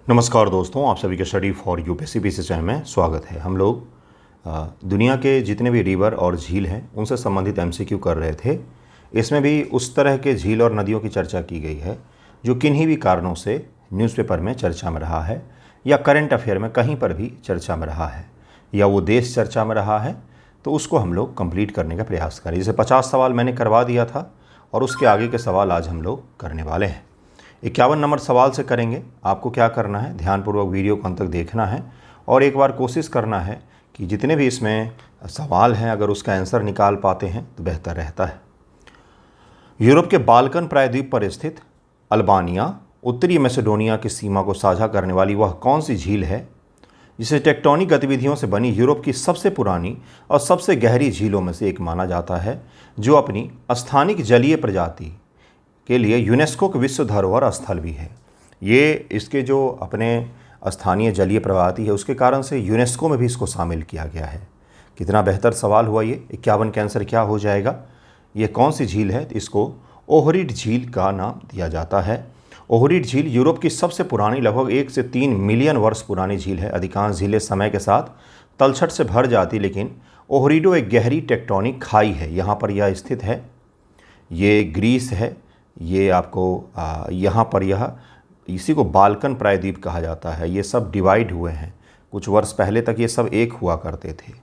नमस्कार दोस्तों, आप सभी के study for UPSC PC channel में स्वागत है। हम लोग दुनिया के जितने भी रिवर और झील हैं उनसे संबंधित एमसीक्यू कर रहे थे। इसमें भी उस तरह के झील और नदियों की चर्चा की गई है जो किन्हीं भी कारणों से न्यूज़पेपर में चर्चा में रहा है या करंट अफेयर में कहीं पर भी चर्चा में रहा है या वो देश चर्चा में रहा है, तो उसको हम लोग कंप्लीट करने का प्रयास करें। जैसे 50 सवाल मैंने करवा दिया था और उसके आगे के सवाल आज हम लोग करने वाले हैं। 51 नंबर सवाल से करेंगे। आपको क्या करना है, ध्यानपूर्वक वीडियो को अंत तक देखना है और एक बार कोशिश करना है कि जितने भी इसमें सवाल हैं अगर उसका आंसर निकाल पाते हैं तो बेहतर रहता है। यूरोप के बाल्कन प्रायद्वीप पर स्थित अल्बानिया उत्तरी मैसेडोनिया की सीमा को साझा करने वाली वह कौन सी झील है जिसे टेक्टोनिक गतिविधियों से बनी यूरोप की सबसे पुरानी और सबसे गहरी झीलों में से एक माना जाता है, जो अपनी स्थानिक जलीय प्रजाति के लिए यूनेस्को के विश्व धरोहर स्थल भी है। ये इसके जो अपने स्थानीय जलीय प्रजाति है उसके कारण से यूनेस्को में भी इसको शामिल किया गया है। कितना बेहतर सवाल हुआ ये। 51 का आंसर क्या हो जाएगा? ये कौन सी झील है? इसको ओहरिड झील का नाम दिया जाता है। ओहरिड झील यूरोप की सबसे पुरानी लगभग 1 से 3 मिलियन वर्ष पुरानी झील है। अधिकांश झीलें समय के साथ तलछट से भर जाती, लेकिन ओहरिडो एक गहरी टेक्टोनिक खाई है। यहाँ पर यह स्थित है। ये ग्रीस है। ये आपको यहाँ पर यह इसी को बाल्कन प्रायद्वीप कहा जाता है। ये सब डिवाइड हुए हैं। कुछ वर्ष पहले तक ये सब एक हुआ करते थे।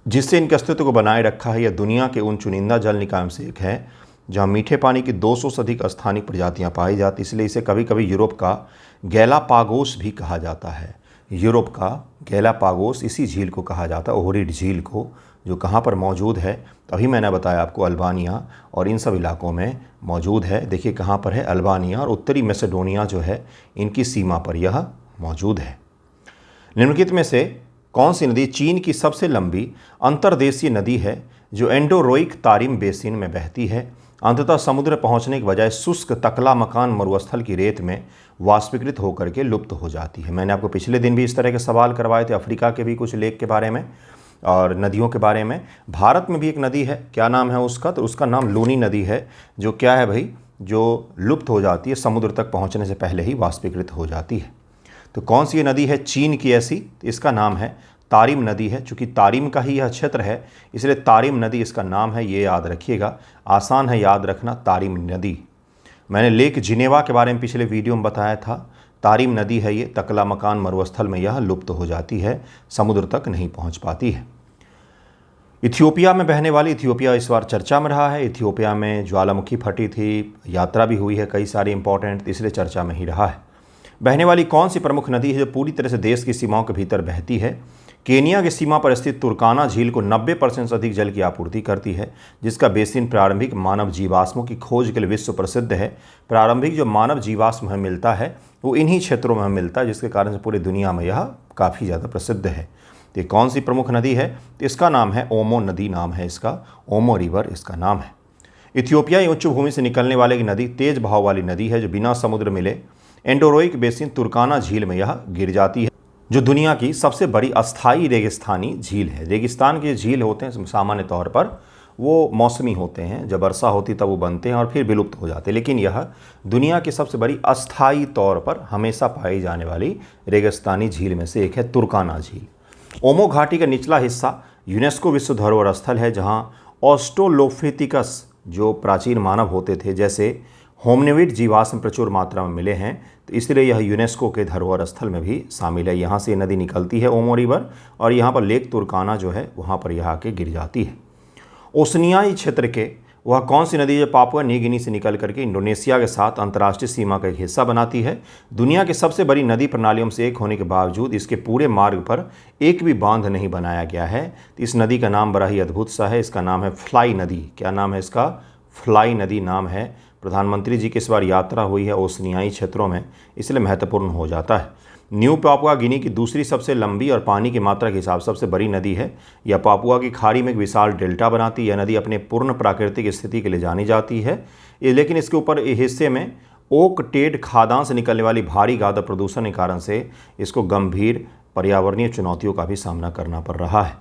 जिससे इनके अस्तित्व को बनाए रखा है, यह दुनिया के उन चुनिंदा जल निकायों से एक है जहाँ मीठे पानी की 200 से अधिक स्थानिक प्रजातियाँ पाई जाती, इसलिए इसे कभी कभी यूरोप का गैलापागोस भी कहा जाता है। यूरोप का गैलापागोस इसी झील को कहा जाता है, ओहरिड झील को, जो कहाँ पर मौजूद है। अभी मैंने बताया आपको अल्बानिया और इन सब इलाकों में मौजूद है। देखिए कहाँ पर है, अल्बानिया और उत्तरी मैसेडोनिया जो है इनकी सीमा पर यह मौजूद है। निम्नलिखित में से कौन सी नदी चीन की सबसे लंबी अंतर्देशीय नदी है जो एंडोरोइक तारिम बेसिन में बहती है? अंततः समुद्र पहुंचने की बजाय शुष्क तकला मकान मरुस्थल की रेत में वाष्पीकृत होकर के लुप्त हो जाती है। मैंने आपको पिछले दिन भी इस तरह के सवाल करवाए थे, अफ्रीका के भी कुछ लेक के बारे में और नदियों के बारे में। भारत में भी एक नदी है, क्या नाम है उसका? तो उसका नाम लूनी नदी है, जो क्या है भाई, जो लुप्त हो जाती है, समुद्र तक पहुंचने से पहले ही वाष्पीकृत हो जाती है। तो कौन सी ये नदी है चीन की ऐसी? तो इसका नाम है तारिम नदी है। चूँकि तारिम का ही यह क्षेत्र है इसलिए तारिम नदी इसका नाम है, ये याद रखिएगा। आसान है याद रखना, तारिम नदी। मैंने लेक जिनेवा के बारे में पिछले वीडियो में बताया था। तारिम नदी है ये, तकला मकान मरुस्थल में यह लुप्त हो जाती है, समुद्र तक नहीं पहुंच पाती है। इथियोपिया में बहने वाली, इथियोपिया इस बार चर्चा में रहा है। इथियोपिया में ज्वालामुखी फटी थी, यात्रा भी हुई है कई सारी इंपॉर्टेंट, इसलिए चर्चा में ही रहा है। बहने वाली कौन सी प्रमुख नदी है जो पूरी तरह से देश की सीमाओं के भीतर बहती है? केनिया की सीमा पर स्थित तुर्काना झील को 90% से अधिक जल की आपूर्ति करती है, जिसका बेसिन प्रारंभिक मानव जीवाश्मों की खोज के लिए विश्व प्रसिद्ध है। प्रारंभिक जो मानव जीवाश्म हमें मिलता है वो इन्हीं क्षेत्रों में हमें मिलता है, जिसके कारण से पूरी दुनिया में यह काफ़ी ज़्यादा प्रसिद्ध है। तो ये कौन सी प्रमुख नदी है? तो इसका नाम है ओमो नदी, नाम है इसका, ओमो रिवर इसका नाम है। इथियोपिया उच्च भूमि से निकलने वाली एक नदी, तेज बहाव वाली नदी है जो बिना समुद्र मिले एंडोरोइक बेसिन तुर्काना झील में यह गिर जाती है, जो दुनिया की सबसे बड़ी अस्थायी रेगिस्तानी झील है। रेगिस्तान के झील होते हैं सामान्य तौर पर वो मौसमी होते हैं, जब वर्षा होती तब वो बनते हैं और फिर विलुप्त हो जाते हैं, लेकिन यह दुनिया की सबसे बड़ी अस्थायी तौर पर हमेशा पाई जाने वाली रेगिस्तानी झील में से एक है तुर्काना झील। ओमो घाटी का निचला हिस्सा यूनेस्को विश्व धरोहर स्थल है, जहाँ ऑस्ट्रोलोफिथिकस जो प्राचीन मानव होते थे जैसे होमनिविड जीवाश्म प्रचुर मात्रा में मिले हैं, तो इसलिए यह यूनेस्को के धरोहर स्थल में भी शामिल है। यहाँ से ये नदी निकलती है ओमो रिवर और यहाँ पर लेक तुर्काना जो है वहाँ पर यह आके गिर जाती है। ओशनियाई क्षेत्र के वह कौन सी नदी जो पापुआ न्यू गिनी से निकल करके इंडोनेशिया के साथ अंतर्राष्ट्रीय सीमा का एक हिस्सा बनाती है? दुनिया की सबसे बड़ी नदी प्रणालियों से एक होने के बावजूद इसके पूरे मार्ग पर एक भी बांध नहीं बनाया गया है। तो इस नदी का नाम बड़ा ही अद्भुत सा है, इसका नाम है फ्लाई नदी। क्या नाम है इसका? फ्लाई नदी नाम है। प्रधानमंत्री जी की इस बार यात्रा हुई है ओशनियाई क्षेत्रों में, इसलिए महत्वपूर्ण हो जाता है। न्यू पापुआ गिनी की दूसरी सबसे लंबी और पानी की मात्रा के हिसाब से सबसे बड़ी नदी है। यह पापुआ की खाड़ी में एक विशाल डेल्टा बनाती है। यह नदी अपने पूर्ण प्राकृतिक स्थिति के लिए जानी जाती है, लेकिन इसके ऊपर हिस्से में ओक टेड खादान से निकलने वाली भारी गादा प्रदूषण के कारण से इसको गंभीर पर्यावरणीय चुनौतियों का भी सामना करना पड़ रहा है।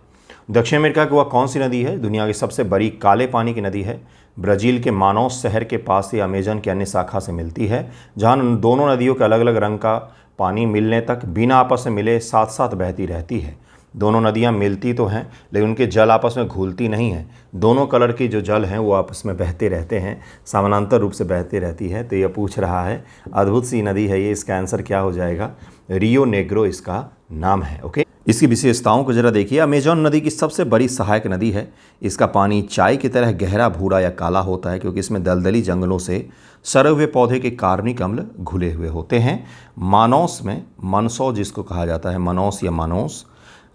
दक्षिण अमेरिका की वह कौन सी नदी है दुनिया की सबसे बड़ी काले पानी की नदी है? ब्राज़ील के मानौस शहर के पास ये अमेजन की अन्य शाखा से मिलती है, जहाँ दोनों नदियों के अलग अलग रंग का पानी मिलने तक बिना आपस में मिले साथ साथ बहती रहती है। दोनों नदियाँ मिलती तो हैं, लेकिन उनके जल आपस में घुलती नहीं हैं। दोनों कलर की जो जल हैं वो आपस में बहते रहते हैं, समानांतर रूप से बहती रहती है। तो ये पूछ रहा है, अद्भुत सी नदी है ये, इसका आंसर क्या हो जाएगा? रियो नेग्रो इसका नाम है। ओके, इसकी विशेषताओं को जरा देखिए। अमेजन नदी की सबसे बड़ी सहायक नदी है। इसका पानी चाय की तरह गहरा भूरा या काला होता है, क्योंकि इसमें दलदली जंगलों से सड़े हुए पौधे के कार्बनिक अम्ल घुले हुए होते हैं। मानौस में, मनसौ जिसको कहा जाता है, मनौस या मानौस,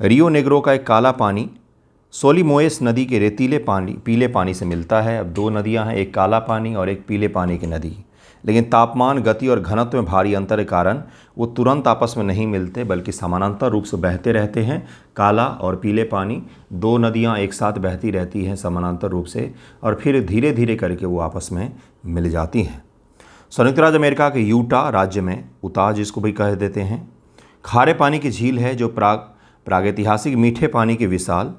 रियो नेग्रो का एक काला पानी सोलिमोएस नदी के रेतीले पानी, पीले पानी से मिलता है। अब दो नदियां हैं, एक काला पानी और एक पीले पानी की नदी, लेकिन तापमान, गति और घनत्व में भारी अंतर के कारण वो तुरंत आपस में नहीं मिलते, बल्कि समानांतर रूप से बहते रहते हैं। काला और पीले पानी, दो नदियां एक साथ बहती रहती हैं समानांतर रूप से, और फिर धीरे धीरे करके वो आपस में मिल जाती हैं। संयुक्त राज्य अमेरिका के यूटा राज्य में उता, जिसको भी कह देते हैं, खारे पानी की झील है, जो प्रागैतिहासिक मीठे पानी की विशाल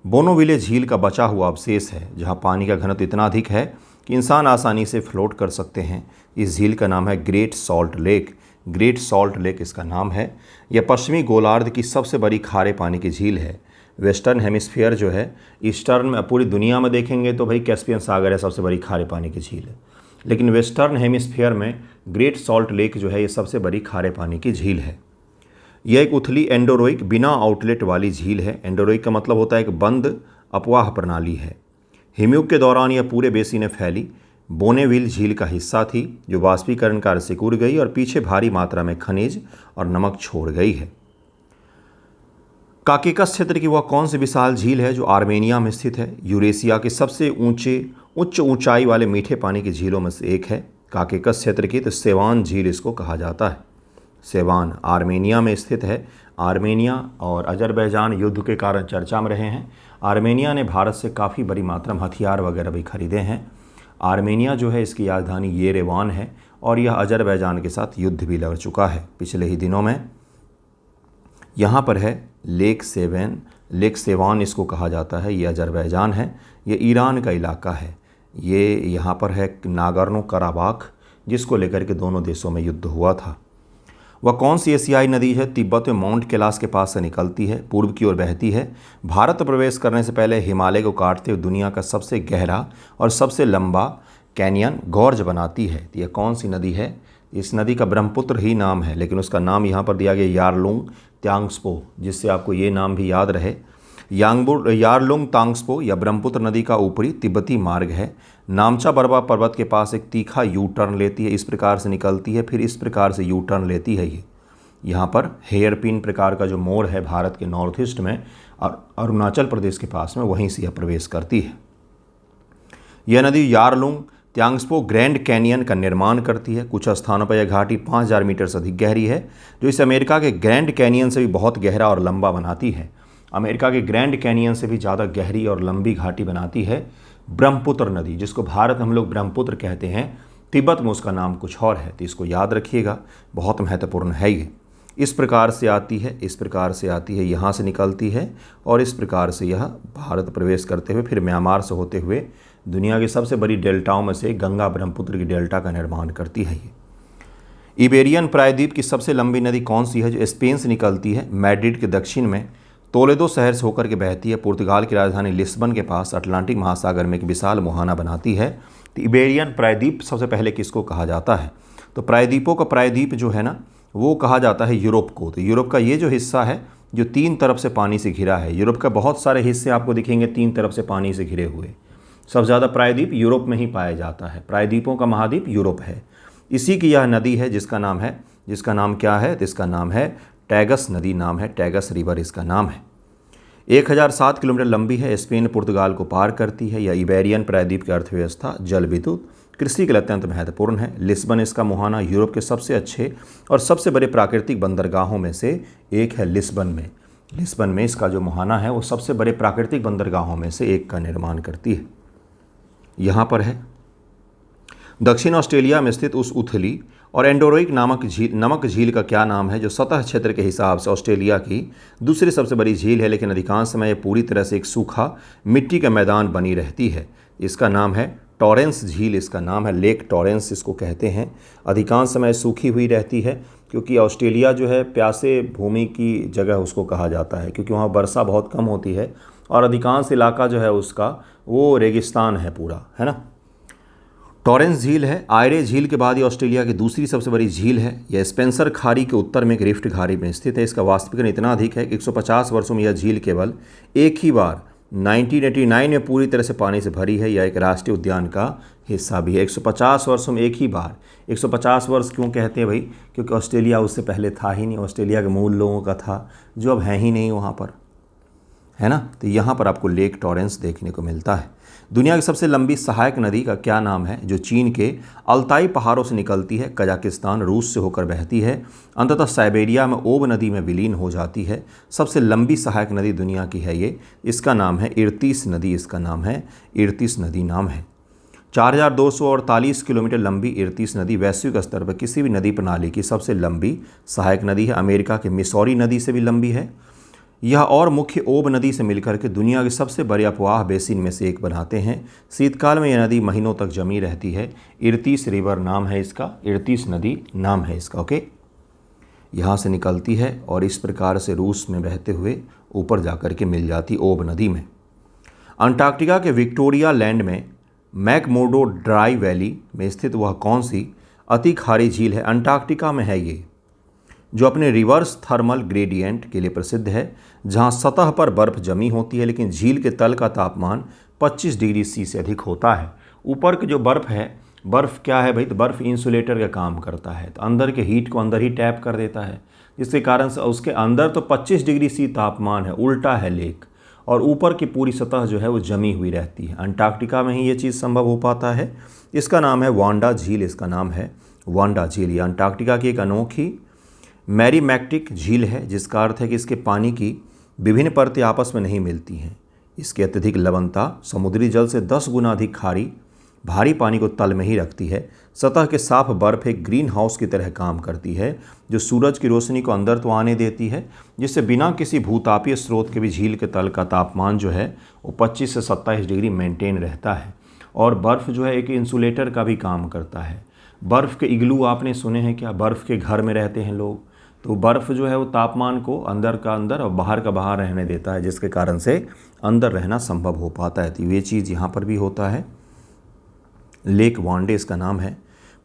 बोनोविले झील का बचा हुआ अवशेष है, जहाँ पानी का घनत्व इतना अधिक है कि इंसान आसानी से फ्लोट कर सकते हैं। इस झील का नाम है great salt lake. Great salt lake इसका नाम है। यह पश्चिमी गोलार्ध की सबसे बड़ी खारे पानी की झील है। वेस्टर्न हेमिस्फीयर जो है, ईस्टर्न में पूरी दुनिया में देखेंगे तो भाई कैस्पियन सागर है सबसे बड़ी खारे पानी की झील है, लेकिन वेस्टर्न हेमिस्फीयर में ग्रेट सॉल्ट लेक जो है ये सबसे बड़ी खारे पानी की झील है। यह एक उथली एंडोरोइक बिना आउटलेट वाली झील है। एंडोरोइक का मतलब होता है एक बंद अपवाह प्रणाली है। हिमयुग के दौरान यह पूरे बेसिन में फैली बोनेविल झील का हिस्सा थी, जो वाष्पीकरण कार्य से सिकुड़ गई और पीछे भारी मात्रा में खनिज और नमक छोड़ गई है। काकेकस क्षेत्र की वह कौन सी विशाल झील है जो आर्मेनिया में स्थित है? यूरेशिया के सबसे उच्च ऊंचाई वाले मीठे पानी की झीलों में से एक है। काकेकस क्षेत्र की तो सेवान झील इसको कहा जाता है। सेवान आर्मेनिया में स्थित है। आर्मेनिया और अजरबैजान युद्ध के कारण चर्चा में रहे हैं। आर्मेनिया ने भारत से काफ़ी बड़ी मात्रा में हथियार वगैरह भी खरीदे हैं। आर्मेनिया जो है इसकी राजधानी येरेवान है, और यह अजरबैजान के साथ युद्ध भी लड़ चुका है पिछले ही दिनों में। यहाँ पर है लेक सेवान इसको कहा जाता है। ये अजरबैजान है, ये ईरान का इलाका है। ये यहाँ पर है नागोर्नो कराबाख, जिसको लेकर के दोनों देशों में युद्ध हुआ था। वह कौन सी एशियाई नदी है? तिब्बत में माउंट कैलाश के पास से निकलती है, पूर्व की ओर बहती है। भारत प्रवेश करने से पहले हिमालय को काटते हुए दुनिया का सबसे गहरा और सबसे लंबा कैनियन गॉर्ज बनाती है। यह कौन सी नदी है? इस नदी का ब्रह्मपुत्र ही नाम है, लेकिन उसका नाम यहाँ पर दिया गया यारलुंग त्सांगपो, जिससे आपको ये नाम भी याद रहे। यारलुंग त्सांगपो या ब्रह्मपुत्र नदी का ऊपरी तिब्बती मार्ग है। नामचा बरवा पर्वत के पास एक तीखा यू टर्न लेती है, इस प्रकार से निकलती है, फिर इस प्रकार से यू टर्न लेती है। ये यहाँ पर हेयरपिन प्रकार का जो मोड़ है भारत के नॉर्थ ईस्ट में और अरुणाचल प्रदेश के पास में, वहीं से यह प्रवेश करती है। यह नदी यारलुंग त्सांगपो ग्रैंड कैनियन का निर्माण करती है। कुछ स्थानों पर यह घाटी 5000 मीटर से अधिक गहरी है, जो इसे अमेरिका के ग्रैंड कैनियन से भी बहुत गहरा और लंबा बनाती है। अमेरिका के ग्रैंड कैनियन से भी ज़्यादा गहरी और लंबी घाटी बनाती है ब्रह्मपुत्र नदी, जिसको भारत हम लोग ब्रह्मपुत्र कहते हैं। तिब्बत में उसका नाम कुछ और है, तो इसको याद रखिएगा, बहुत महत्वपूर्ण है ये। इस प्रकार से आती है, इस प्रकार से आती है, यहाँ से निकलती है और इस प्रकार से यह भारत प्रवेश करते हुए फिर म्यांमार से होते हुए दुनिया की सबसे बड़ी डेल्टाओं में से गंगा ब्रह्मपुत्र की डेल्टा का निर्माण करती है। ये इबेरियन प्रायद्वीप की सबसे लंबी नदी कौन सी है? जो स्पेन से निकलती है, मैड्रिड के दक्षिण में तोलेदो शहर से होकर के बहती है, पुर्तगाल की राजधानी लिस्बन के पास अटलांटिक महासागर में एक विशाल मुहाना बनाती है। तो इबेरियन प्रायद्वीप सबसे पहले किसको कहा जाता है? तो प्रायद्वीपों का प्रायद्वीप जो है ना, वो कहा जाता है यूरोप को। तो यूरोप का ये जो हिस्सा है जो तीन तरफ से पानी से घिरा है, यूरोप का बहुत सारे हिस्से आपको दिखेंगे तीन तरफ से पानी से घिरे हुए। सबसे ज़्यादा प्रायद्वीप यूरोप में ही पाया जाता है। प्रायद्वीपों का महाद्वीप यूरोप है। इसी की यह नदी है जिसका नाम क्या है? तो इसका नाम है टैगस नदी, नाम है टैगस रिवर, इसका नाम है। 1007 किलोमीटर लंबी है, स्पेन पुर्तगाल को पार करती है। यह इबेरियन प्रायद्वीप की अर्थव्यवस्था जल विद्युत कृषि के लिए अत्यंत महत्वपूर्ण है। लिस्बन इसका मुहाना यूरोप के सबसे अच्छे और सबसे बड़े प्राकृतिक बंदरगाहों में से एक है। लिस्बन में इसका जो मुहाना है वो सबसे बड़े प्राकृतिक बंदरगाहों में से एक का निर्माण करती है। यहाँ पर है दक्षिण ऑस्ट्रेलिया में स्थित उस उथली और एंडोरोइक नमक झील का क्या नाम है, जो सतह क्षेत्र के हिसाब से ऑस्ट्रेलिया की दूसरी सबसे बड़ी झील है, लेकिन अधिकांश समय यह पूरी तरह से एक सूखा मिट्टी का मैदान बनी रहती है। इसका नाम है टॉरेंस झील इसका नाम है, लेक टॉरेंस इसको कहते हैं। अधिकांश समय सूखी हुई रहती है क्योंकि ऑस्ट्रेलिया जो है प्यासे भूमि की जगह उसको कहा जाता है, क्योंकि वहाँ वर्षा बहुत कम होती है और अधिकांश इलाका जो है उसका वो रेगिस्तान है पूरा, है ना। टॉरेंस झील है आयरे झील के बाद ये ऑस्ट्रेलिया की दूसरी सबसे बड़ी झील है। यह स्पेंसर खाड़ी के उत्तर में एक रिफ्ट खाड़ी में स्थित है। इसका वाष्पीकरण इतना अधिक है कि 150 वर्षों में यह झील केवल एक ही बार 1989 में पूरी तरह से पानी से भरी है। यह एक राष्ट्रीय उद्यान का हिस्सा भी है। 150 वर्षों में एक ही बार। 150 वर्ष क्यों कहते हैं भाई? क्योंकि ऑस्ट्रेलिया उससे पहले था ही नहीं, ऑस्ट्रेलिया के मूल लोगों का था जो अब है ही नहीं वहाँ पर, है ना। तो यहाँ पर आपको लेक टॉरेंस देखने को मिलता है। दुनिया की सबसे लंबी सहायक नदी का क्या नाम है, जो चीन के अल्ताई पहाड़ों से निकलती है, कजाकिस्तान रूस से होकर बहती है, अंततः साइबेरिया में ओब नदी में विलीन हो जाती है। सबसे लंबी सहायक नदी दुनिया की है ये, इसका नाम है इर्तिस नदी, इसका नाम है इर्तिस नदी नाम है। 4248 किलोमीटर लंबी इर्तिस नदी वैश्विक स्तर पर किसी भी नदी प्रणाली की सबसे लंबी सहायक नदी है। अमेरिका के मिसौरी नदी से भी लंबी है यह और मुख्य ओब नदी से मिलकर के दुनिया के सबसे बड़े अफवाह बेसिन में से एक बनाते हैं। शीतकाल में यह नदी महीनों तक जमी रहती है। इर्तिस रिवर नाम है इसका, इर्तिस नदी नाम है इसका। ओके, यहाँ से निकलती है और इस प्रकार से रूस में बहते हुए ऊपर जाकर के मिल जाती ओब नदी में। अंटार्कटिका के विक्टोरिया लैंड में मैकमुर्डो ड्राई वैली में स्थित वह कौन सी अति खारी झील है? अंटार्कटिका में है ये, जो अपने रिवर्स थर्मल ग्रेडियंट के लिए प्रसिद्ध है, जहां सतह पर बर्फ जमी होती है लेकिन झील के तल का तापमान 25 डिग्री सी से अधिक होता है। ऊपर की जो बर्फ़ है, बर्फ़ क्या है भाई? तो बर्फ़ इंसुलेटर का काम करता है, तो अंदर के हीट को अंदर ही टैप कर देता है, जिसके कारण से उसके अंदर तो 25 डिग्री सी तापमान है, उल्टा है लेक, और ऊपर की पूरी सतह जो है वो जमी हुई रहती है। अंटार्कटिका में ही ये चीज़ संभव हो पाता है। इसका नाम है वांडा झील, इसका नाम है वांडा झील। ये अंटार्कटिका की एक अनोखी मैरीमैक्टिक झील है, जिसका अर्थ है कि इसके पानी की विभिन्न परतें आपस में नहीं मिलती हैं। इसकी अत्यधिक लवणता समुद्री जल से 10 गुना अधिक खारी भारी पानी को तल में ही रखती है। सतह के साफ बर्फ एक ग्रीन हाउस की तरह काम करती है, जो सूरज की रोशनी को अंदर तो आने देती है, जिससे बिना किसी भूतापीय स्रोत के भी झील के तल का तापमान जो है वो 25 से 27 डिग्री मेंटेन रहता है। और बर्फ़ जो है एक इंसुलेटर का भी काम करता है। बर्फ़ के इग्लू आपने सुने हैं क्या? बर्फ़ के घर में रहते हैं लोग, तो बर्फ़ जो है वो तापमान को अंदर का अंदर और बाहर का बाहर रहने देता है, जिसके कारण से अंदर रहना संभव हो पाता है। तो ये चीज़ यहाँ पर भी होता है। लेक वांडे इसका नाम है।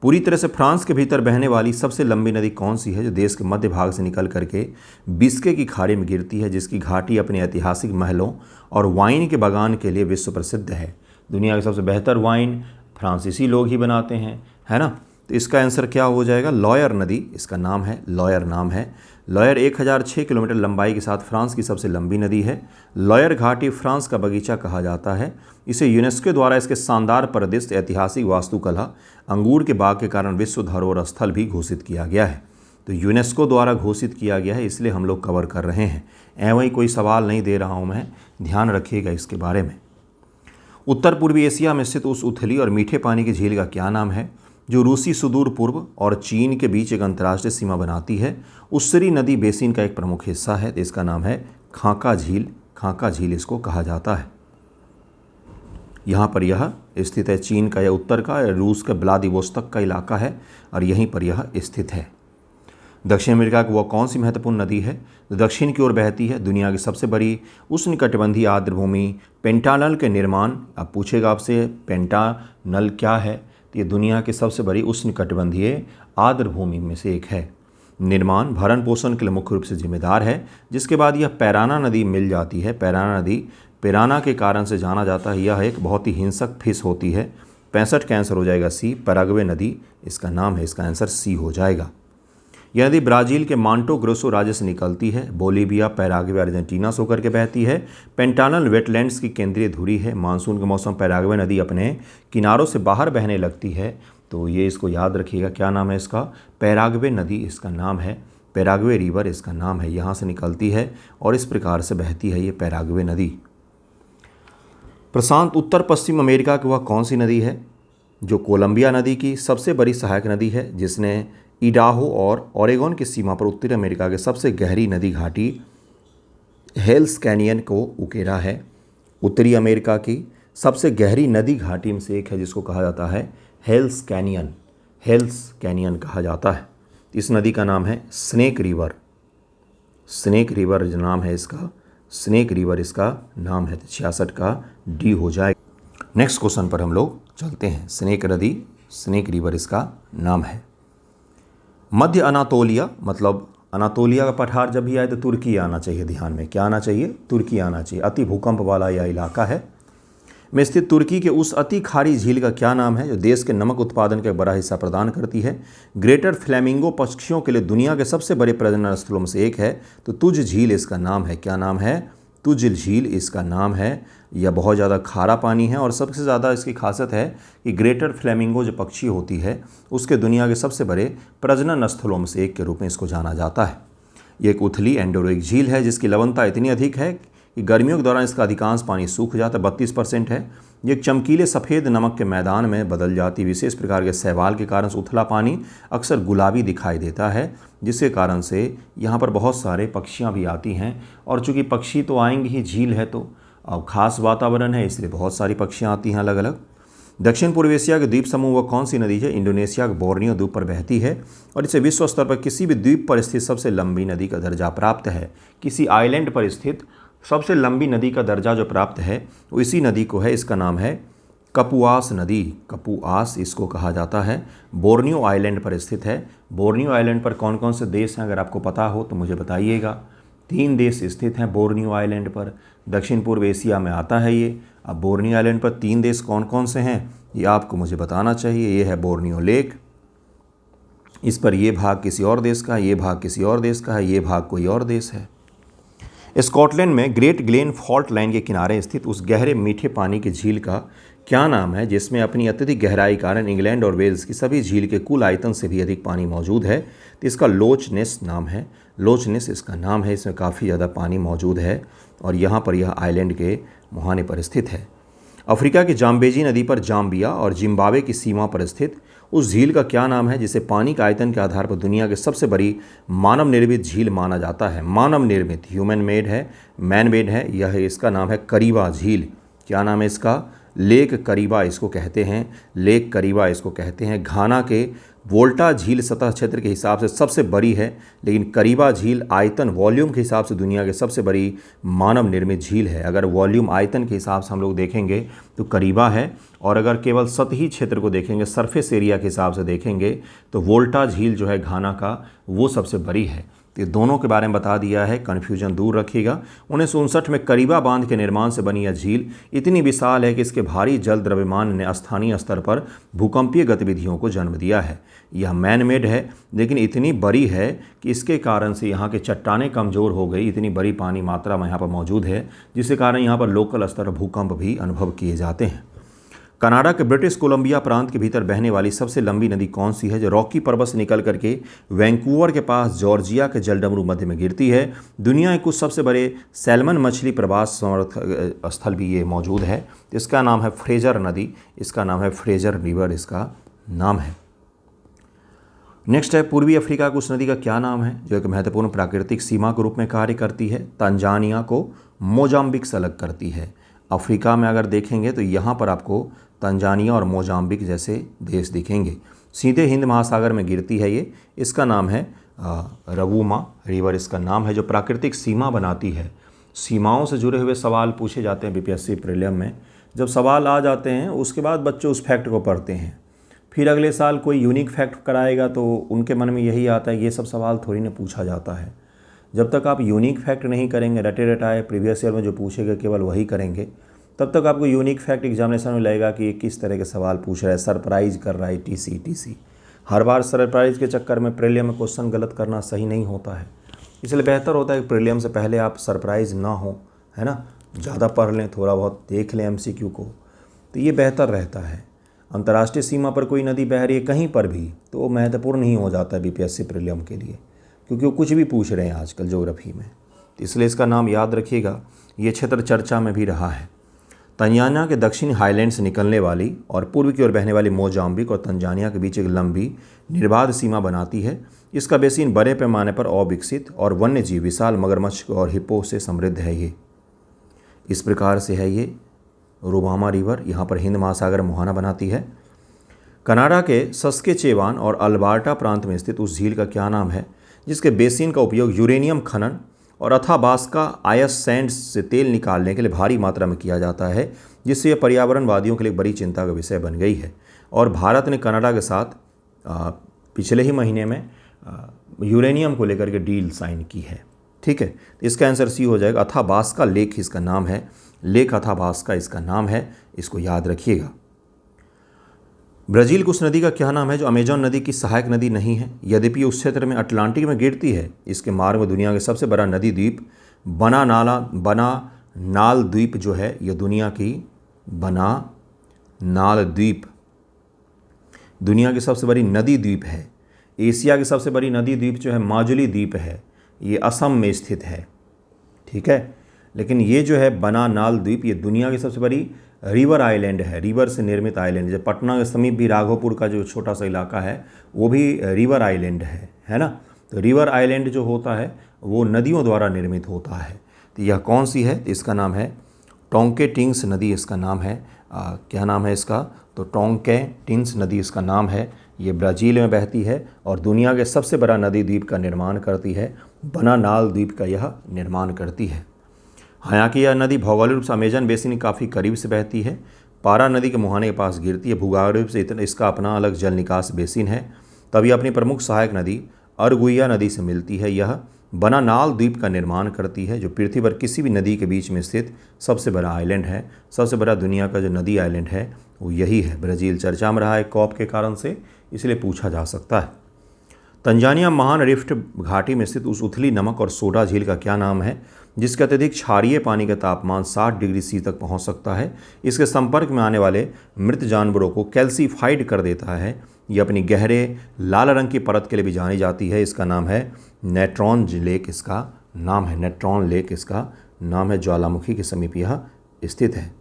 पूरी तरह से फ्रांस के भीतर बहने वाली सबसे लंबी नदी कौन सी है, जो देश के मध्य भाग से निकल करके बिस्के की खाड़ी में गिरती है, जिसकी घाटी अपने ऐतिहासिक महलों और वाइन के बागान के लिए विश्व प्रसिद्ध है। दुनिया के सबसे बेहतर वाइन फ्रांसीसी लोग ही बनाते हैं, है ना। तो इसका आंसर क्या हो जाएगा? लॉयर नदी इसका नाम है, लॉयर नाम है। लॉयर 1006 किलोमीटर लंबाई के साथ फ्रांस की सबसे लंबी नदी है। लॉयर घाटी फ्रांस का बगीचा कहा जाता है। इसे यूनेस्को द्वारा इसके शानदार परिदृश्य, ऐतिहासिक वास्तुकला, अंगूर के बाग के कारण विश्व धरोहर स्थल भी घोषित किया गया है। तो यूनेस्को द्वारा घोषित किया गया है, इसलिए हम लोग कवर कर रहे हैं। वही कोई सवाल नहीं दे रहा हूँ मैं, ध्यान रखिएगा इसके बारे में। उत्तर पूर्वी एशिया में स्थित उस उथली और मीठे पानी की झील का क्या नाम है, जो रूसी सुदूर पूर्व और चीन के बीच एक अंतर्राष्ट्रीय सीमा बनाती है? उस्सरी नदी बेसिन का एक प्रमुख हिस्सा है। तो इसका नाम है खाका झील, खाका झील इसको कहा जाता है। यहाँ पर यह स्थित है, चीन का या उत्तर का, रूस का व्लादिवोस्तोक का इलाका है और यहीं पर यह स्थित है। दक्षिण अमेरिका की वह कौन सी महत्वपूर्ण नदी है जो दक्षिण की ओर बहती है? दुनिया की सबसे बड़ी उष्णकटिबंधीय आर्द्रभूमि पेंटानल के निर्माण, अब पूछेगा आपसे पेंटानल क्या है, तो ये दुनिया की सबसे बड़ी उष्णकटिबंधीय आर्द्रभूमि में से एक है। निर्माण भरण पोषण के लिए मुख्य रूप से जिम्मेदार है, जिसके बाद यह पैराना नदी मिल जाती है। पैराना नदी पिराना के कारण से जाना जाता है। यह एक बहुत ही हिंसक फिश होती है। 65 का आंसर हो जाएगा सी, पैराग्वे नदी इसका नाम है, इसका आंसर सी हो जाएगा। यह नदी ब्राज़ील के मांटो ग्रोसो राज्य से निकलती है, बोलीविया, पैराग्वे, अर्जेंटीना से होकर के बहती है। पेंटानल वेटलैंड्स की केंद्रीय धुरी है। मानसून के मौसम पैराग्वे नदी अपने किनारों से बाहर बहने लगती है, तो ये इसको याद रखिएगा, क्या नाम है इसका? पैराग्वे नदी इसका नाम है, पैराग्वे रिवर इसका नाम है। यहाँ से निकलती है और इस प्रकार से बहती है ये पैराग्वे नदी। प्रशांत उत्तर पश्चिम अमेरिका की वह कौन सी नदी है जो कोलंबिया नदी की सबसे बड़ी सहायक नदी है, जिसने इडाहो और ओरेगन की सीमा पर उत्तरी अमेरिका के सबसे गहरी नदी घाटी हेल्स कैनियन को उकेरा है? उत्तरी अमेरिका की सबसे गहरी नदी घाटी में से एक है जिसको कहा जाता है हेल्स कैनियन। हेल्स कैनियन कहा जाता है। इस नदी का नाम है स्नेक रिवर। स्नेक रिवर जो नाम है इसका, स्नेक रिवर इसका नाम है। 66 का डी हो जाए। नेक्स्ट क्वेश्चन पर हम लोग चलते हैं। स्नेक नदी, स्नेक रिवर इसका नाम है। मध्य अनातोलिया, मतलब अनातोलिया का पठार जब भी आए तो तुर्की आना चाहिए ध्यान में। क्या आना चाहिए? तुर्की आना चाहिए। अति भूकंप वाला यह इलाका है में स्थित तुर्की के उस अति खारी झील का क्या नाम है जो देश के नमक उत्पादन का एक बड़ा हिस्सा प्रदान करती है? ग्रेटर फ्लेमिंगो पक्षियों के लिए दुनिया के सबसे बड़े प्रजनन स्थलों में से एक है, तो तुज झील इसका नाम है। क्या नाम है? तुज झील इसका नाम है। यह बहुत ज़्यादा खारा पानी है और सबसे ज़्यादा इसकी खासियत है कि ग्रेटर फ्लेमिंगो जो पक्षी होती है उसके दुनिया के सबसे बड़े प्रजनन स्थलों में से एक के रूप में इसको जाना जाता है। ये एक उथली एंडोरिक झील है जिसकी लवणता इतनी अधिक है कि गर्मियों के दौरान इसका अधिकांश पानी सूख जाता है, 32% है। ये एक चमकीले सफ़ेद नमक के मैदान में बदल जाती विशेष प्रकार के शैवाल के कारण उथला पानी अक्सर गुलाबी दिखाई देता है, जिसके कारण से यहाँ पर बहुत सारे पक्षियाँ भी आती हैं। और चूँकि पक्षी तो आएंगे ही, झील है तो अब खास वातावरण है, इसलिए बहुत सारी पक्षियाँ आती हैं अलग अलग। दक्षिण पूर्व एशिया के द्वीप समूह वह कौन सी नदी है? इंडोनेशिया के बोर्नियो द्वीप पर बहती है और इसे विश्व स्तर पर किसी भी द्वीप पर स्थित सबसे लंबी नदी का दर्जा प्राप्त है। किसी आइलैंड पर स्थित सबसे लंबी नदी का दर्जा जो प्राप्त है वो इसी नदी को है। इसका नाम है कपुआस नदी। कपुआस इसको कहा जाता है। बोर्नियो आइलैंड पर स्थित है। बोर्नियो आइलैंड पर कौन कौन से देश हैं अगर आपको पता हो तो मुझे बताइएगा। 3 देश स्थित हैं बोर्नियो आइलैंड पर। दक्षिण पूर्व एशिया में आता है ये। अब बोर्नियो आइलैंड पर 3 देश कौन कौन से हैं ये आपको मुझे बताना चाहिए। ये है बोर्नियो लेक, इस पर ये भाग किसी और देश का है, ये भाग किसी और देश का है, ये भाग कोई और देश है। स्कॉटलैंड में ग्रेट ग्लेन फॉल्ट लाइन के किनारे स्थित उस गहरे मीठे पानी की झील का क्या नाम है जिसमें अपनी अत्यधिक गहराई कारण इंग्लैंड और वेल्स की सभी झील के कुल आयतन से भी अधिक पानी मौजूद है? तो इसका लोच नेस नाम है। लोच नेस इसका नाम है। इसमें काफ़ी ज़्यादा पानी मौजूद है और यहाँ पर यह आइलैंड के मुहाने पर स्थित है। अफ्रीका की जाम्बेजी नदी पर जाम्बिया और जिम्बाब्वे की सीमा पर स्थित उस झील का क्या नाम है जिसे पानी के आयतन के आधार पर दुनिया की सबसे बड़ी मानव निर्मित झील माना जाता है? मानव निर्मित, ह्यूमन मेड है, मैन मेड है। यह इसका नाम है करीबा झील। क्या नाम है इसका? लेक करीबा इसको कहते हैं। लेक करीबा इसको कहते हैं। घाना के वोल्टा झील सतह क्षेत्र के हिसाब से सबसे बड़ी है, लेकिन करीबा झील आयतन वॉल्यूम के हिसाब से दुनिया की सबसे बड़ी मानव निर्मित झील है। अगर वॉल्यूम आयतन के हिसाब से हम लोग देखेंगे तो करीबा है, और अगर केवल सतही क्षेत्र को देखेंगे, सरफेस एरिया के हिसाब से देखेंगे तो वोल्टा झील जो है घाना का, वो सबसे बड़ी है। तो ये दोनों के बारे में बता दिया है, कन्फ्यूजन दूर रखिएगा। 1959 में करीबा बांध के निर्माण से बनी यह झील इतनी विशाल है कि इसके भारी जल द्रव्यमान ने स्थानीय स्तर पर भूकंपीय गतिविधियों को जन्म दिया है। यह मैन मेड है, लेकिन इतनी बड़ी है कि इसके कारण से यहाँ के चट्टानें कमज़ोर हो गई। इतनी बड़ी पानी मात्रा में यहाँ पर मौजूद है, जिसके कारण यहाँ पर लोकल स्तर पर भूकंप भी अनुभव किए जाते हैं। कनाडा के ब्रिटिश कोलंबिया प्रांत के भीतर बहने वाली सबसे लंबी नदी कौन सी है जो रॉकी पर्वत से निकल करके वैंकूवर के पास जॉर्जिया के जलडमरू मध्य में गिरती है? दुनिया के कुछ सबसे बड़े सैल्मन मछली प्रवास स्थल भी ये मौजूद है। इसका नाम है फ्रेजर नदी। इसका नाम है फ्रेजर रिवर, इसका नाम है। नेक्स्ट है पूर्वी अफ्रीका की उस नदी का क्या नाम है जो एक महत्वपूर्ण प्राकृतिक सीमा के रूप में कार्य करती है? तंजानिया को मोजाम्बिक से अलग करती है। अफ्रीका में अगर देखेंगे तो यहाँ पर आपको तंजानिया और मोजाम्बिक जैसे देश दिखेंगे। सीधे हिंद महासागर में गिरती है ये। इसका नाम है रवूमा रिवर, इसका नाम है, जो प्राकृतिक सीमा बनाती है। सीमाओं से जुड़े हुए सवाल पूछे जाते हैं बीपीएससी प्रीलिम में। जब सवाल आ जाते हैं उसके बाद बच्चे उस फैक्ट को पढ़ते हैं, फिर अगले साल कोई यूनिक फैक्ट कराएगा तो उनके मन में यही आता है ये सब सवाल थोड़ी ना पूछा जाता है। जब तक आप यूनिक फैक्ट नहीं करेंगे, रटे रटाए प्रीवियस ईयर में जो पूछेगा केवल वही करेंगे, तब तक आपको यूनिक फैक्ट एग्जामिनेशन में लगेगा कि ये किस तरह के सवाल पूछ रहा है, सरप्राइज कर रहा है, टीसी। हर बार सरप्राइज के चक्कर में प्रीलियम में क्वेश्चन गलत करना सही नहीं होता है। इसलिए बेहतर होता है कि प्रीलियम से पहले आप सरप्राइज ना हो, है ना, ज़्यादा पढ़ लें, थोड़ा बहुत देख लें एमसीक्यू को, तो ये बेहतर रहता है। अंतर्राष्ट्रीय सीमा पर कोई नदी बह रही है कहीं पर भी तो वो महत्वपूर्ण नहीं हो जाता है बीपीएससी प्रीलियम के लिए, क्योंकि वो कुछ भी पूछ रहे हैं आजकल ज्योग्राफी में। तो इसलिए इसका नाम याद रखिएगा। ये क्षेत्र चर्चा में भी रहा है। तंजानिया के दक्षिणी हाईलैंड से निकलने वाली और पूर्व की ओर बहने वाली मोजाम्बिक और तंजानिया के बीच एक लंबी निर्बाध सीमा बनाती है। इसका बेसिन बड़े पैमाने पर अविकसित और वन्यजीव, विशाल मगरमच्छ और हिप्पो से समृद्ध है। ये इस प्रकार से है ये रोबामा रिवर, यहाँ पर हिंद महासागर मुहाना बनाती है। कनाडा के सस्केचेवान और अल्बर्टा प्रांत में स्थित उस झील का क्या नाम है जिसके बेसिन का उपयोग यूरेनियम खनन और अथाबास्का आयस सैंड से तेल निकालने के लिए भारी मात्रा में किया जाता है, जिससे यह पर्यावरणवादियों के लिए बड़ी चिंता का विषय बन गई है। और भारत ने कनाडा के साथ पिछले ही महीने में यूरेनियम को लेकर के डील साइन की है। ठीक है, तो इसका आंसर सी हो जाएगा। अथाबास्का लेक इसका नाम है, लेक अथाबास्का इसका नाम है, इसको याद रखिएगा। ब्राज़ील की उस नदी का क्या नाम है जो अमेजन नदी की सहायक नदी नहीं है, यद्यपि उस क्षेत्र में अटलांटिक में गिरती है। इसके मार्ग में दुनिया के सबसे बड़ा नदी द्वीप बनानाल द्वीप जो है, यह दुनिया की बनानाल द्वीप दुनिया की सबसे बड़ी नदी द्वीप है। एशिया की सबसे बड़ी नदी द्वीप जो है माजुली द्वीप है, ये असम में स्थित है। ठीक है, लेकिन ये जो है बनानाल द्वीप ये दुनिया की सबसे बड़ी रिवर आइलैंड है, रिवर से निर्मित आइलैंड। जब पटना के समीप भी राघोपुर का जो छोटा सा इलाका है वो भी रिवर आइलैंड है ना। तो रिवर आइलैंड जो होता है वो नदियों द्वारा निर्मित होता है। तो यह कौन सी है? तो इसका नाम है टोंकेटिंग्स नदी, इसका नाम है क्या नाम है इसका? तो टोंकेटिंग्स नदी इसका नाम है। ये ब्राज़ील में बहती है और दुनिया के सबसे बड़ा नदी द्वीप का निर्माण करती है, बनानाल द्वीप का यह निर्माण करती है। हालांकि यह नदी भौगोलिक रूप से अमेजन बेसिन के काफ़ी करीब से बहती है, पारा नदी के मुहाने के पास गिरती है। भूगोलिक रूप से इतना इसका अपना अलग जल निकास बेसिन है। तभी अपनी प्रमुख सहायक नदी अरगुइया नदी से मिलती है। यह बनानाल द्वीप का निर्माण करती है, जो पृथ्वी पर किसी भी नदी के बीच में स्थित सबसे बड़ा आइलैंड है। सबसे बड़ा दुनिया का जो नदी आइलैंड है वो यही है। ब्राज़ील चर्चा में रहा है कॉप के कारण से, इसलिए पूछा जा सकता है। तंजानिया महान रिफ्ट घाटी में स्थित उस उथली नमक और सोडा झील का क्या नाम है जिसके अत्यधिक क्षारीय पानी का तापमान 60 डिग्री सी तक पहुंच सकता है? इसके संपर्क में आने वाले मृत जानवरों को कैल्सीफाइड कर देता है। यह अपनी गहरे लाल रंग की परत के लिए भी जानी जाती है। इसका नाम है नेट्रॉन लेक, इसका नाम है नेट्रॉन लेक, इसका नाम है। ज्वालामुखी के समीप यह स्थित है।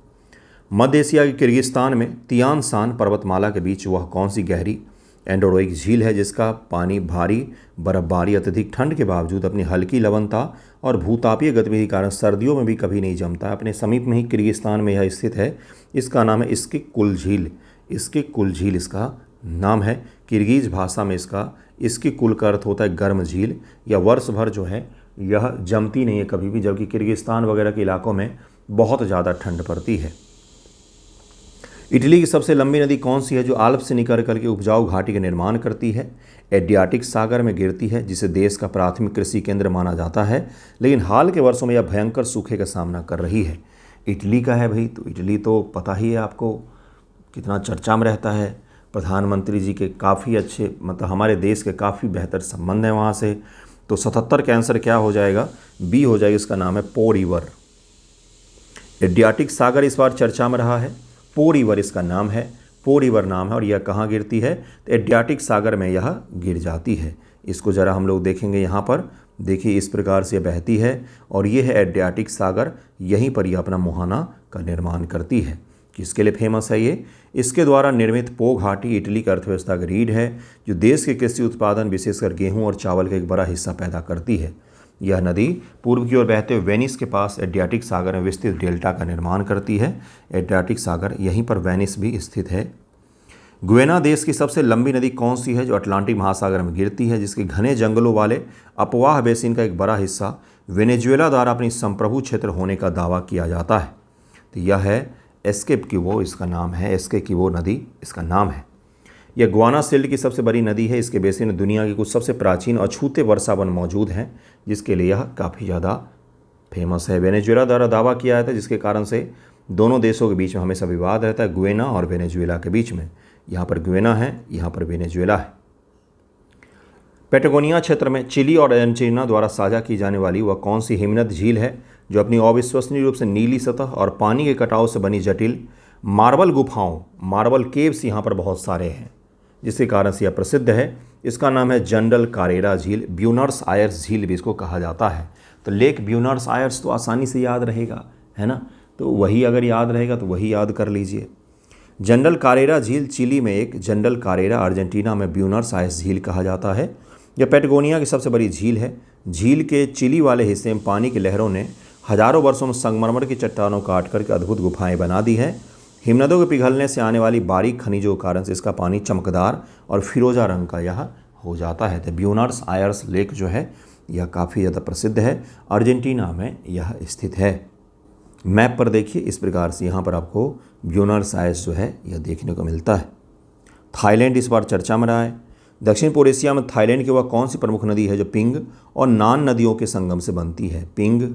मध्य एशिया के किर्गिस्तान में तियान सान पर्वतमाला के बीच वह कौन सी गहरी एंडोरोइक झील है जिसका पानी भारी बर्फबारी, अत्यधिक ठंड के बावजूद अपनी हल्की लवणता और भूतापीय गतिविधि के कारण सर्दियों में भी कभी नहीं जमता? अपने समीप में ही किर्गिस्तान में यह स्थित है। इसका नाम है इस्किक-कुल झील, इस्किक-कुल झील इसका नाम है। किर्गिज भाषा में इसका इस्किक-कुल का अर्थ होता है गर्म झील। यह वर्ष भर जो है यह जमती नहीं है कभी भी, जबकि किर्गिस्तान वगैरह के इलाकों में बहुत ज़्यादा ठंड पड़ती है। इटली की सबसे लंबी नदी कौन सी है जो आल्प से निकल करके उपजाऊ घाटी का निर्माण करती है? एड्रियाटिक सागर में गिरती है, जिसे देश का प्राथमिक कृषि केंद्र माना जाता है, लेकिन हाल के वर्षों में यह भयंकर सूखे का सामना कर रही है। इटली का है भाई, तो इटली तो पता ही है आपको कितना चर्चा में रहता है। प्रधानमंत्री जी के काफ़ी अच्छे, मतलब हमारे देश के काफ़ी बेहतर संबंध हैं वहाँ से। तो 77 का आंसर क्या हो जाएगा? बी हो जाएगा, इसका नाम है पो रिवर। एड्रियाटिक सागर इस बार चर्चा में रहा है, पो रिवर इसका नाम है, पो रिवर नाम है। और यह कहाँ गिरती है? तो एड्रियाटिक सागर में यह गिर जाती है। इसको ज़रा हम लोग देखेंगे यहाँ पर, देखिए इस प्रकार से बहती है और ये है एड्रियाटिक सागर। यहीं पर यह अपना मुहाना का निर्माण करती है। किसके लिए फेमस है ये? इसके द्वारा निर्मित पो घाटी इटली की अर्थव्यवस्था की रीढ़ है, जो देश के कृषि उत्पादन विशेषकर गेहूँ और चावल का एक बड़ा हिस्सा पैदा करती है। यह नदी पूर्व की ओर बहते हुए वेनिस के पास एड्रियाटिक सागर में विस्तृत डेल्टा का निर्माण करती है। एड्रियाटिक सागर यहीं पर वेनिस भी स्थित है। गुयेना देश की सबसे लंबी नदी कौन सी है जो अटलांटिक महासागर में गिरती है, जिसके घने जंगलों वाले अपवाह बेसिन का एक बड़ा हिस्सा वेनेजुएला द्वारा अपनी संप्रभु क्षेत्र होने का दावा किया जाता है? तो यह है एस्केकिबो, इसका नाम है एस्केकिबो नदी, इसका नाम है। यह गुआना सिल्ड की सबसे बड़ी नदी है। इसके बेसिन में दुनिया की कुछ सबसे प्राचीन अछूते वर्षावन मौजूद हैं, जिसके लिए यह काफ़ी ज़्यादा फेमस है। वेनेजुएला द्वारा दावा किया जाता है, जिसके कारण से दोनों देशों के बीच में हमेशा विवाद रहता है, गुयेना और वेनेजुएला के बीच में। यहाँ पर गुयेना है, यहाँ पर वेनेजुएला है। पेटागोनिया क्षेत्र में चिली और अर्जेंटीना द्वारा साझा की जाने वाली वह कौन सी हिमनद झील है जो अपनी अविश्वसनीय रूप से नीली सतह और पानी के कटाव से बनी जटिल मार्बल गुफाओं, मार्बल केव्स यहाँ पर बहुत सारे हैं, जिसके कारण से यह प्रसिद्ध है? इसका नाम है जनरल कारेरा झील, ब्यूनर्स आयर्स झील भी इसको कहा जाता है। तो लेक ब्यूनर्स आयर्स तो आसानी से याद रहेगा, है ना? तो वही अगर याद रहेगा तो वही याद कर लीजिए। जनरल कारेरा झील चिली में एक, जनरल कारेरा अर्जेंटीना में ब्यूनर्स आयर्स झील कहा जाता है। यह पेटागोनिया की सबसे बड़ी झील है। झील के चिली वाले हिस्से में पानी की लहरों ने हजारों वर्षों में संगमरमर की चट्टानों काट करके अद्भुत गुफाएं बना दी है। हिमनदों के पिघलने से आने वाली बारीक खनिजों के कारण से इसका पानी चमकदार और फिरोजा रंग का यह हो जाता है। तो ब्यूनर्स आयर्स लेक जो है यह काफ़ी ज़्यादा प्रसिद्ध है, अर्जेंटीना में यह स्थित है। मैप पर देखिए इस प्रकार से यहाँ पर आपको ब्यूनर्स आयर्स जो है यह देखने को मिलता है। थाईलैंड इस बार चर्चा में रहा है। दक्षिण पूर्व एशिया में थाईलैंड की वह कौन सी प्रमुख नदी है जो पिंग और नान नदियों के संगम से बनती है? पिंग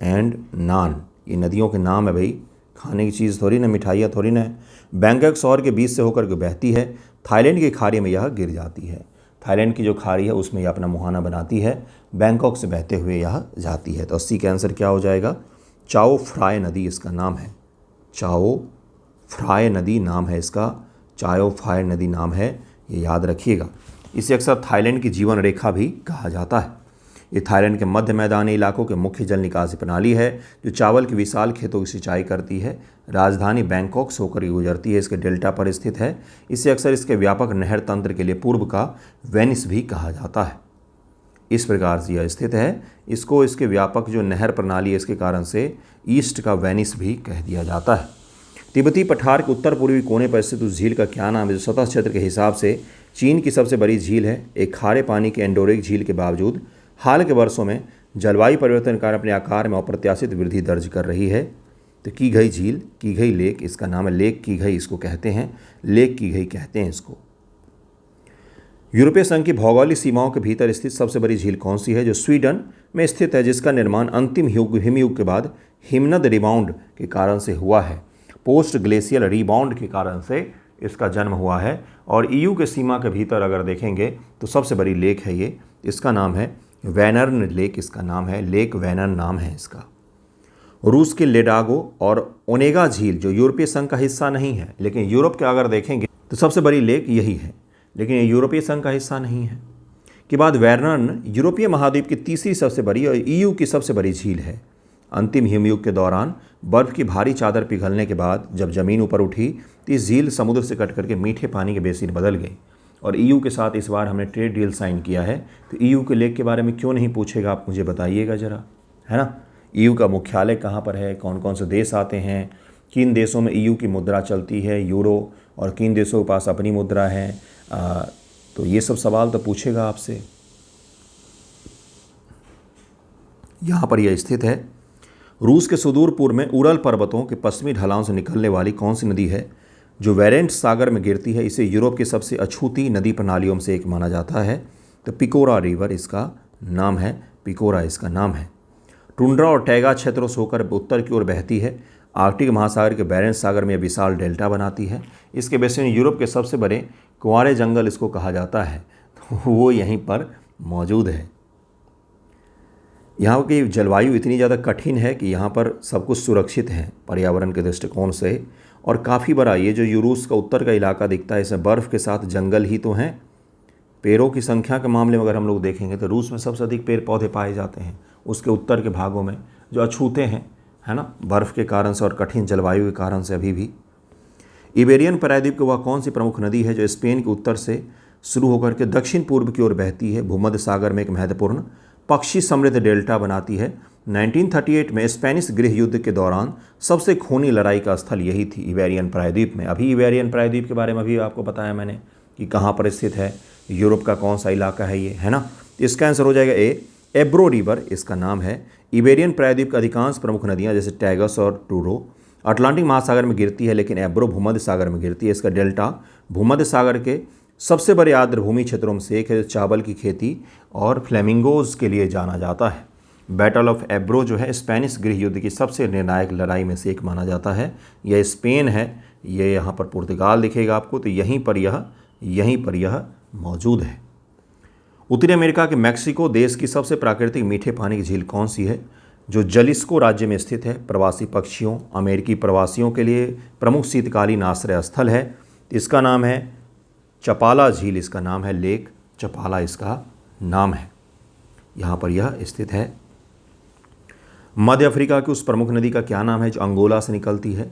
एंड नान, ये नदियों के नाम है भाई, खाने की चीज़ थोड़ी ना, मिठाइयाँ थोड़ी ना है। बैंकॉक शहर के बीच से होकर के बहती है, थाईलैंड की खाड़ी में यह गिर जाती है। थाईलैंड की जो खाड़ी है उसमें यह अपना मुहाना बनाती है, बैंकॉक से बहते हुए यह जाती है। तो 80 का आंसर क्या हो जाएगा? चाओ फ्राय नदी इसका नाम है। चाओ फ्राय नदी नाम है इसका, चाओ फ्राय नदी नाम है, ये याद रखिएगा। इसे अक्सर थाईलैंड की जीवन रेखा भी कहा जाता है। ये थाईलैंड के मध्य मैदानी इलाकों के मुख्य जल निकासी प्रणाली है जो चावल के विशाल खेतों की सिंचाई करती है। राजधानी बैंकॉक से होकर गुजरती है, इसके डेल्टा पर स्थित है। इसे अक्सर इसके व्यापक नहर तंत्र के लिए पूर्व का वेनिस भी कहा जाता है। इस प्रकार से यह स्थित है, इसको इसके व्यापक जो नहर प्रणाली है इसके कारण से ईस्ट का वेनिस भी कह दिया जाता है। तिब्बती पठार के उत्तर पूर्वी कोने पर स्थित उस झील का क्या नाम है जो सतह क्षेत्र के हिसाब से चीन की सबसे बड़ी झील है? एक खारे पानी की एंडोरिक झील के बावजूद हाल के वर्षों में जलवायु परिवर्तन के कारण अपने आकार में अप्रत्याशित वृद्धि दर्ज कर रही है। तो कीघई झील, कीघई लेक इसका नाम है, लेक कीघई इसको कहते हैं, लेक कीघई कहते हैं इसको। यूरोपीय संघ की भौगोलिक सीमाओं के भीतर स्थित सबसे बड़ी झील कौन सी है जो स्वीडन में स्थित है, जिसका निर्माण अंतिम हिमयुग के बाद हिमनद रिबाउंड के कारण से हुआ है? पोस्ट ग्लेशियल रिबाउंड के कारण से इसका जन्म हुआ है। और ईयू के सीमा के भीतर अगर देखेंगे तो सबसे बड़ी लेक है ये, इसका नाम है वैनर्न लेक, इसका नाम है लेक वैनर्न नाम है इसका। रूस के लेडागो और ओनेगा झील जो यूरोपीय संघ का हिस्सा नहीं है, लेकिन यूरोप के अगर देखेंगे तो सबसे बड़ी लेक यही है, लेकिन ये यूरोपीय संघ का हिस्सा नहीं है। के बाद वैनर्न यूरोपीय महाद्वीप की तीसरी सबसे बड़ी और ईयू की सबसे बड़ी झील है। अंतिम हिमयुग के दौरान बर्फ की भारी चादर पिघलने के बाद जब जमीन ऊपर उठी तो इस झील समुद्र से कट करके मीठे पानी के बेसिन बदल गई। और ईयू के साथ इस बार हमने ट्रेड डील साइन किया है, तो ईयू के लेक के बारे में क्यों नहीं पूछेगा, आप मुझे बताइएगा ज़रा, है ना। ईयू का मुख्यालय कहाँ पर है, कौन कौन से देश आते हैं, किन देशों में ईयू की मुद्रा चलती है यूरो, और किन देशों के पास अपनी मुद्रा है, तो ये सब सवाल तो पूछेगा आपसे। यहाँ पर यह स्थित है। रूस के सुदूर पूर्व में उरल पर्वतों के पश्चिमी ढलान से निकलने वाली कौन सी नदी है जो वेरेंट सागर में गिरती है? इसे यूरोप की सबसे अछूती नदी प्रणालियों में से एक माना जाता है। तो पिकोरा रिवर इसका नाम है, पिकोरा इसका नाम है। टुंड्रा और टैगा क्षेत्रों से होकर उत्तर की ओर बहती है। आर्कटिक महासागर के बैरेंट सागर में विशाल डेल्टा बनाती है। इसके बेसिन यूरोप के सबसे बड़े कुंवारे जंगल इसको कहा जाता है, तो वो यहीं पर मौजूद है। यहाँ की जलवायु इतनी ज़्यादा कठिन है कि यहाँ पर सब कुछ सुरक्षित है पर्यावरण के दृष्टिकोण से, और काफ़ी बड़ा ये जो रूस का उत्तर का इलाका दिखता है इसमें बर्फ़ के साथ जंगल ही तो हैं। पेड़ों की संख्या के मामले में अगर हम लोग देखेंगे तो रूस में सबसे अधिक पेड़ पौधे पाए जाते हैं उसके उत्तर के भागों में जो अछूते हैं, है ना, बर्फ़ के कारण से और कठिन जलवायु के कारण से। अभी भी इबेरियन प्रायद्वीप की वह कौन सी प्रमुख नदी है जो स्पेन के उत्तर से शुरू होकर के दक्षिण पूर्व की ओर बहती है, भूमध्य सागर में एक महत्वपूर्ण पक्षी समृद्ध डेल्टा बनाती है? 1938 में स्पेनिश गृह युद्ध के दौरान सबसे खूनी लड़ाई का स्थल यही थी, इबेरियन प्रायद्वीप में। अभी इबेरियन प्रायद्वीप के बारे में अभी आपको बताया मैंने कि कहाँ पर स्थित है, यूरोप का कौन सा इलाका है ये, है ना। इसका आंसर हो जाएगा ए, एब्रो रिवर इसका नाम है। इबेरियन प्रायद्वीप की अधिकांश प्रमुख नदियाँ जैसे टैगस और टूरो अटलांटिक महासागर में गिरती है, लेकिन एब्रो भूमध्य सागर में गिरती है। इसका डेल्टा भूमध्य सागर के सबसे बड़े आर्द्र भूमि क्षेत्रों में से एक है, चावल की खेती और फ्लेमिंगोज के लिए जाना जाता है। बैटल ऑफ एब्रो जो है स्पेनिश गृह युद्ध की सबसे निर्णायक लड़ाई में से एक माना जाता है। यह स्पेन है, ये यहाँ पर पुर्तगाल दिखेगा आपको, तो यहीं पर यह मौजूद है। उत्तरी अमेरिका के मैक्सिको देश की सबसे प्राकृतिक मीठे पानी की झील कौन सी है जो जलिस्को राज्य में स्थित है? प्रवासी पक्षियों, अमेरिकी प्रवासियों के लिए प्रमुख शीतकालीन आश्रय स्थल है। इसका नाम है चपाला झील, इसका नाम है लेक चपाला इसका नाम है। यहाँ पर यह स्थित है। मध्य अफ्रीका की उस प्रमुख नदी का क्या नाम है जो अंगोला से निकलती है?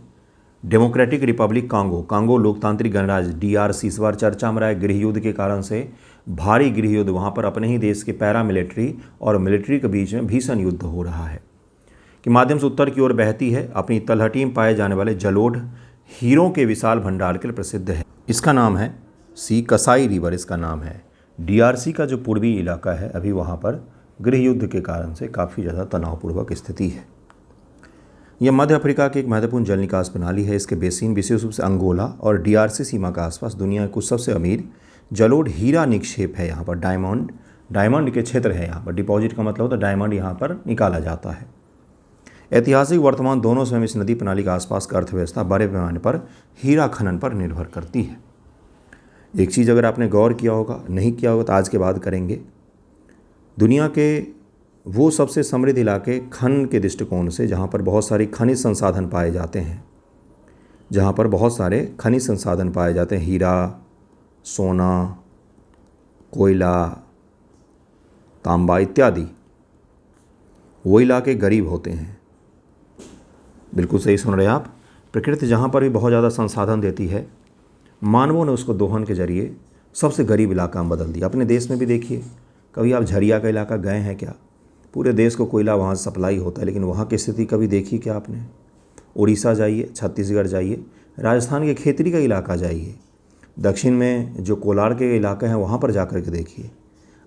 डेमोक्रेटिक रिपब्लिक कांगो, कांगो लोकतांत्रिक गणराज्य DRC इस बार चर्चा में रहा है। गृह युद्ध के कारण से भारी गृह युद्ध, वहाँ पर अपने ही देश के पैरामिलिट्री और मिलिट्री के बीच में भीषण युद्ध हो रहा है। के माध्यम से उत्तर की ओर बहती है। अपनी तलहटी में पाए जाने वाले जलोढ़ हीरों के विशाल भंडार के लिए प्रसिद्ध है। इसका नाम है सी, कसाई रिवर इसका नाम है। DRC का जो पूर्वी इलाका है, अभी वहाँ पर गृह युद्ध के कारण से काफ़ी ज़्यादा तनावपूर्वक स्थिति है। यह मध्य अफ्रीका की एक महत्वपूर्ण जल निकास प्रणाली है। इसके बेसिन विशेष रूप से अंगोला और DRC सीमा के आसपास दुनिया के कुछ सबसे अमीर जलोढ़ हीरा निक्षेप है। यहाँ पर डायमंड के क्षेत्र है। यहाँ पर डिपॉजिट का मतलब होता है डायमंड यहाँ पर निकाला जाता है। ऐतिहासिक वर्तमान दोनों समय इस नदी प्रणाली के आसपास की अर्थव्यवस्था बड़े पैमाने पर हीरा खनन पर निर्भर करती है। एक चीज़ अगर आपने गौर किया होगा, नहीं किया होगा तो आज के बाद करेंगे, दुनिया के वो सबसे समृद्ध इलाके खनन के दृष्टिकोण से जहाँ पर बहुत सारे खनिज संसाधन पाए जाते हैं, हीरा, सोना, कोयला, तांबा इत्यादि, वो इलाके गरीब होते हैं। बिल्कुल सही सुन रहे हैं आप। प्रकृति जहाँ पर भी बहुत ज़्यादा संसाधन देती है, मानवों ने उसको दोहन के जरिए सबसे गरीब इलाका में बदल दिया। अपने देश में भी देखिए, कभी आप झरिया का इलाका गए हैं क्या? पूरे देश को कोयला वहाँ से सप्लाई होता है, लेकिन वहाँ की स्थिति कभी देखी क्या आपने? उड़ीसा जाइए, छत्तीसगढ़ जाइए, राजस्थान के खेतरी का इलाका जाइए, दक्षिण में जो कोलार के इलाके हैं वहाँ पर जाकर के देखिए,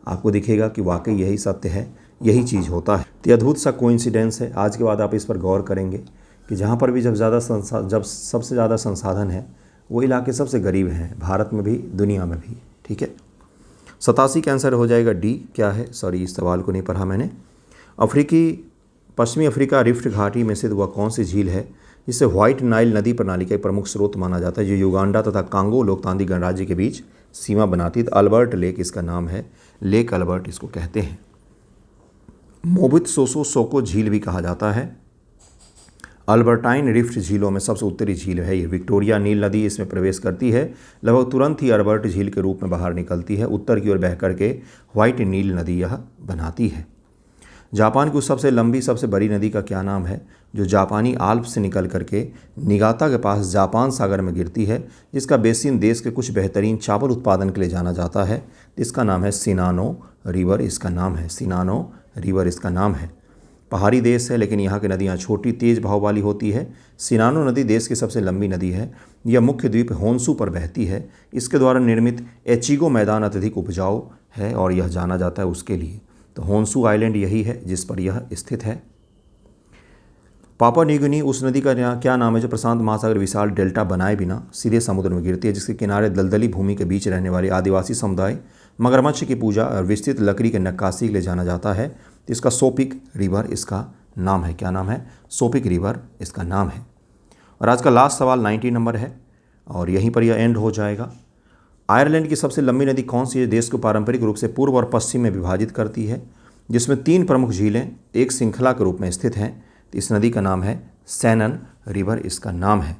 आपको दिखेगा कि वाकई यही सत्य है, यही चीज़ होता है। तो अद्भुत सा कोइंसिडेंस है। आज के बाद आप इस पर गौर करेंगे कि जहाँ पर भी जब सबसे ज़्यादा संसाधन है, वो इलाके सबसे गरीब हैं, भारत में भी दुनिया में भी। ठीक है, 87 का आंसर हो जाएगा डी। क्या है? सॉरी, इस सवाल को नहीं पढ़ा मैंने। पश्चिमी अफ्रीका रिफ्ट घाटी में स्थित वह कौन सी झील है जिसे व्हाइट नाइल नदी प्रणाली का एक प्रमुख स्रोत माना जाता है, जो युगांडा तथा कांगो लोकतांत्रिक गणराज्य के बीच सीमा बनाती है? अल्बर्ट लेक इसका नाम है, लेक अल्बर्ट इसको कहते हैं। मोबुतु सोको झील भी कहा जाता है। अल्बर्टाइन रिफ्ट झीलों में सबसे उत्तरी झील है ये। विक्टोरिया नील नदी इसमें प्रवेश करती है, लगभग तुरंत ही अल्बर्ट झील के रूप में बाहर निकलती है, उत्तर की ओर बह करके व्हाइट नील नदी यह बनाती है। जापान की सबसे लंबी सबसे बड़ी नदी का क्या नाम है, जो जापानी आल्प से निकल करके निगाता के पास जापान सागर में गिरती है, जिसका बेसिन देश के कुछ बेहतरीन चावल उत्पादन के लिए जाना जाता है? इसका नाम है सिनानो रिवर इसका नाम है। सिनानो रिवर इसका नाम है। पहाड़ी देश है, लेकिन यहाँ की नदियाँ छोटी तेज बहाव वाली होती है। सिनानो नदी देश की सबसे लंबी नदी है। यह मुख्य द्वीप होन्शु पर बहती है। इसके द्वारा निर्मित एचिगो मैदान अत्यधिक उपजाऊ है और यह जाना जाता है उसके लिए। तो होन्शु आइलैंड यही है जिस पर यह स्थित है। पापुआ न्यू गिनी उस नदी का क्या नाम है जो प्रशांत महासागर विशाल डेल्टा बनाए बिना सीधे समुद्र में गिरती है, जिसके किनारे दलदली भूमि के बीच रहने वाले आदिवासी समुदाय मगरमच्छ की पूजा और विस्तृत लकड़ी के नक्काशी के लिए जाना जाता है? इसका सोपिक रिवर इसका नाम है। क्या नाम है? सोपिक रिवर इसका नाम है। और आज का लास्ट सवाल 90 नंबर है और यहीं पर यह एंड हो जाएगा। आयरलैंड की सबसे लंबी नदी कौन सी है? देश को पारंपरिक रूप से पूर्व और पश्चिम में विभाजित करती है, जिसमें 3 प्रमुख झीलें एक श्रृंखला के रूप में स्थित हैं। इस नदी का नाम है सैनन रिवर इसका नाम है।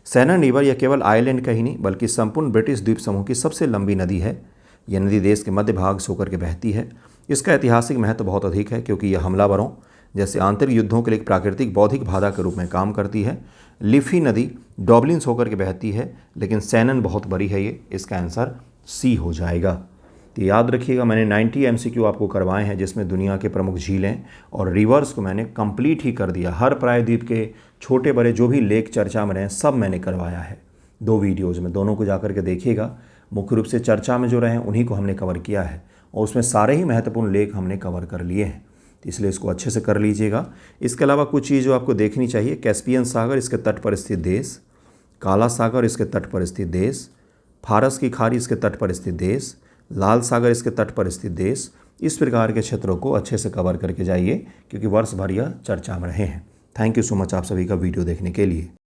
सैनन रिवर यह केवल आयरलैंड का ही नहीं बल्कि संपूर्ण ब्रिटिश द्वीप समूह की सबसे लंबी नदी है। यह नदी देश के मध्य भाग से होकर के बहती है। इसका ऐतिहासिक महत्व बहुत अधिक है क्योंकि यह हमलावरों जैसे आंतरिक युद्धों के लिए एक प्राकृतिक बौद्धिक बाधा के रूप में काम करती है। लिफी नदी डॉबलिन से होकर के बहती है, लेकिन सैनन बहुत बड़ी है ये। इसका आंसर सी हो जाएगा। तो याद रखिएगा, मैंने 90 MCQ आपको करवाए हैं जिसमें दुनिया के प्रमुख झीलें और रिवर्स को मैंने कंप्लीट ही कर दिया। हर प्रायद्वीप के छोटे बड़े जो भी लेक चर्चा में रहे सब मैंने करवाया है 2 वीडियोज़ में। दोनों को जाकर के देखिएगा। मुख्य रूप से चर्चा में जो रहे हैं उन्हीं को हमने कवर किया है और उसमें सारे ही महत्वपूर्ण लेख हमने कवर कर लिए हैं, इसलिए इसको अच्छे से कर लीजिएगा। इसके अलावा कुछ चीज़ जो आपको देखनी चाहिए, कैस्पियन सागर इसके तट पर स्थित देश, काला सागर इसके तट पर स्थित देश, फारस की खाड़ी इसके तट पर स्थित देश, लाल सागर इसके तट पर स्थित देश। इस प्रकार के क्षेत्रों को अच्छे से कवर करके जाइए क्योंकि वर्ष भर यह चर्चा में रहे हैं। थैंक यू सो मच आप सभी का वीडियो देखने के लिए।